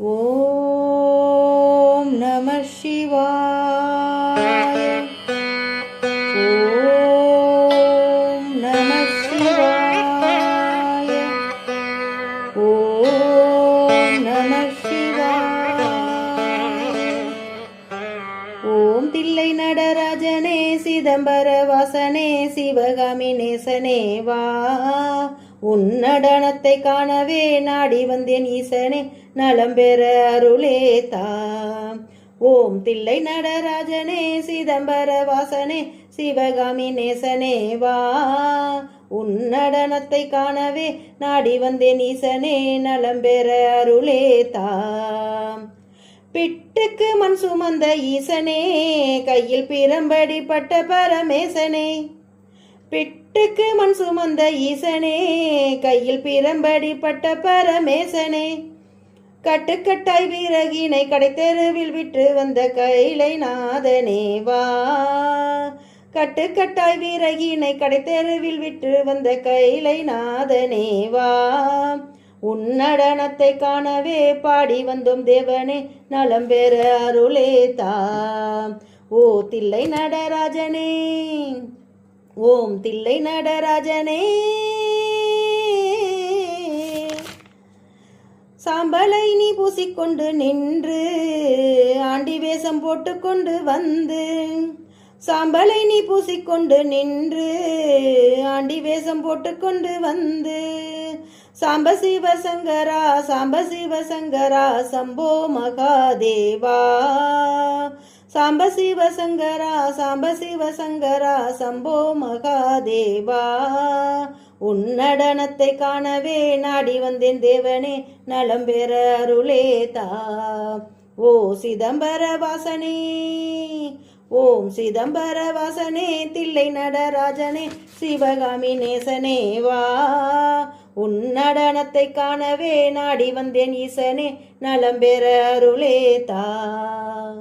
ஓம் நம சிவாய. ஓம் நம சிவாய. ஓம் நம சிவாய. ஓம் தில்லை நடராஜனே சிதம்பர வாசனே சிவகாமி நேசனே வா. உன் நடனத்தை காணவே நாடி வந்தேன் ஈசனே நலம் பெற அருளே தாம். ஓம் தில்லை நடராஜனே சிதம்பர வாசனே சிவகாமி நேசனே வா. உன் நடனத்தை காணவே நாடி வந்தேன் ஈசனே நலம் பெற அருளே தாம். பிட்டுக்கு மண் சுமந்த ஈசனே கையில் பிரம்படி பட்ட பரமேசனே. பிட்டுக்கு மண் சுமந்த ஈசனே கையில் பிரம்படி பட்ட பரமேசனே. கட்டுக்கட்டாய் வீரகினை கடைத்தெருவில் விட்டு வந்த கைலை நாதனே வா. கட்டுக்கட்டாய் வீரகினை கடைத்தெருவில் விட்டு வந்த கைலை நாதனே வா. உன் நடனத்தை காணவே பாடி வந்தோம் தேவனே நலம் பெற அருளே தாம். ஓ தில்லை நடராஜனே. ஓம் தில்லை நடராஜனே. சாம்பலை நீ பூசிக்கொண்டு நின்று ஆண்டி வேஷம் போட்டுக்கொண்டு வந்து. சாம்பலை நீ பூசிக்கொண்டு நின்று ஆண்டி வேஷம் போட்டுக்கொண்டு வந்து. சாம்ப சிவ சங்கரா சாம்ப சிவ சங்கரா சம்போ மகாதேவா. சாம்ப சிவ சங்கரா சாம்ப சிவ சங்கரா சம்போ மகாதேவா. உன் நடனத்தை காணவே நாடி வந்தேன் தேவனே நலம் பெற அருளே தாம். ஓ சிதம்பர வாசனே. ஓம் சிதம்பர வாசனே தில்லை நடராஜனே சிவகாமி நேசனே வா. உன் நடனத்தை காணவே நாடி வந்தேன் ஈசனே நலம் பெற அருளே தாம்.